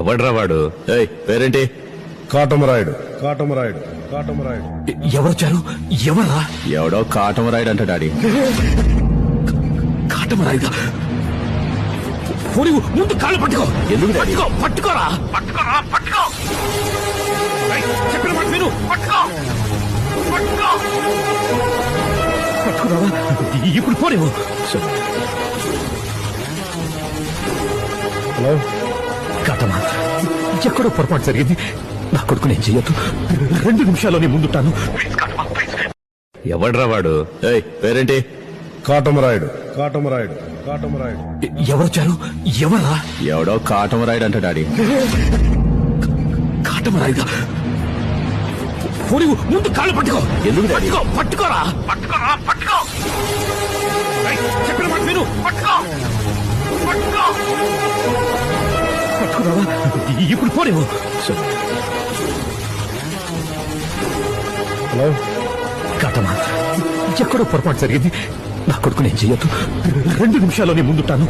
ఎవడ్రా వాడు? పేరేంటి? కాటమరాయుడు కాటమరాయుడు కాటమరాయుడు. ఎవరొచ్చారు? ఎవరా? ఎవడో కాటమరాయుడు అంట డాడీ. కాటమరాయుడు పోనీ ముందు కాళ్ళు పట్టుకో. ఎందుకు డాడీ? పట్టుకోరా పట్టుకోరా పట్టుకో. చెప్పిన మాట విను. పట్టుకో పట్టుకున్నావా? ఇప్పుడు పోలేవు. హలో కాటమా, ఎక్కడో పొరపాటు జరిగింది. నా కొడుకు నేను చెయ్యొద్దు. 2 నిమిషాల్లో నీ ముందుంటాను. ఎవడ్రా వాడు? పేరేంటి? కాటమరాయుడు కాటమరాయుడు కాటమరాయుడు. ఎవరొచ్చారు? ఎవరా? ఎవడో కాటమరాయుడు అంట డాడీ. కాటమరాయుడు పోనీ ముందు కాళ్ళు పట్టుకో. ఎందుకు డాడీ? పట్టుకోరా పట్టుకోరా పట్టుకో. చెప్పిన మాట విను. పట్టుకున్నావా? ఇప్పుడు పోలేవు. హలో కాటమా, ఎక్కడో పొరపాటు జరిగింది. నా కొడుకు నేను చెయ్యొద్దు. 2 నిమిషాల్లో నీ ముందుంటాను.